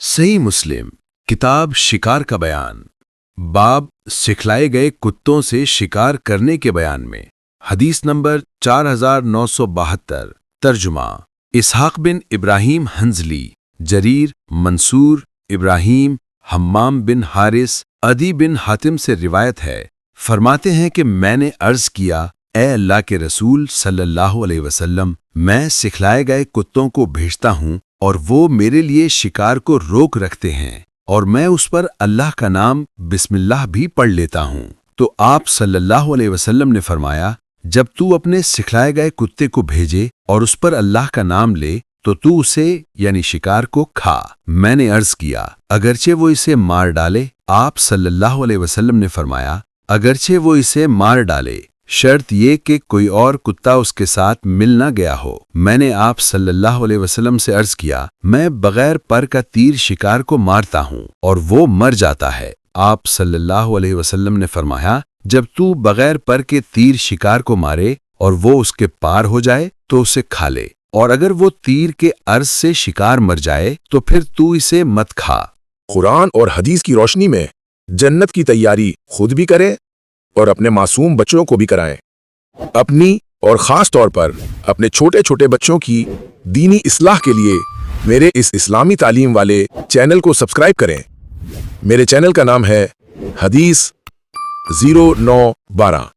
सही मुस्लिम किताब शिकार का बयान बाब सिखलाए गए कुत्तों से शिकार करने के बयान में हदीस नंबर 4972 तर्जुमा इसहाक बिन इब्राहीम हंजली जरीर मंसूर इब्राहीम हम्माम बिन हारिस अदी बिन हातिम से रिवायत है। फरमाते हैं कि मैंने अर्ज किया, ए अल्लाह के रसूल सल्लल्लाहु अलैहि वसल्लम, मैं सिखलाए गए कुत्तों को भेजता हूँ और वो मेरे लिए शिकार को रोक रखते हैं और मैं उस पर अल्लाह का नाम बिस्मिल्लाह भी पढ़ लेता हूँ। तो आप सल्लल्लाहु अलैहि वसल्लम ने फरमाया, जब तू अपने सिखलाए गए कुत्ते को भेजे और उस पर अल्लाह का नाम ले तो तू उसे यानी शिकार को खा। मैंने अर्ज किया, अगरचे वो इसे मार डाले? आप सल्लल्लाहु अलैहि वसल्लम ने फरमाया, अगरचे वो इसे मार डाले, शर्त ये कि कोई और कुत्ता उसके साथ मिल न गया हो। मैंने आप सल्लल्लाहु अलैहि वसल्लम से अर्ज किया, मैं बगैर पर का तीर शिकार को मारता हूँ और वो मर जाता है। आप सल्लल्लाहु अलैहि वसल्लम ने फरमाया, जब तू बगैर पर के तीर शिकार को मारे और वो उसके पार हो जाए तो उसे खा ले, और अगर वो तीर के अर्ज से शिकार मर जाए तो फिर तू इसे मत खा। कुरान और हदीस की रोशनी में जन्नत की तैयारी खुद भी करें और अपने मासूम बच्चों को भी कराएं। अपनी और ख़ास तौर पर अपने छोटे छोटे बच्चों की दीनी इस्लाह के लिए मेरे इस इस्लामी तालीम वाले चैनल को सब्सक्राइब करें। मेरे चैनल का नाम है हदीस 0912।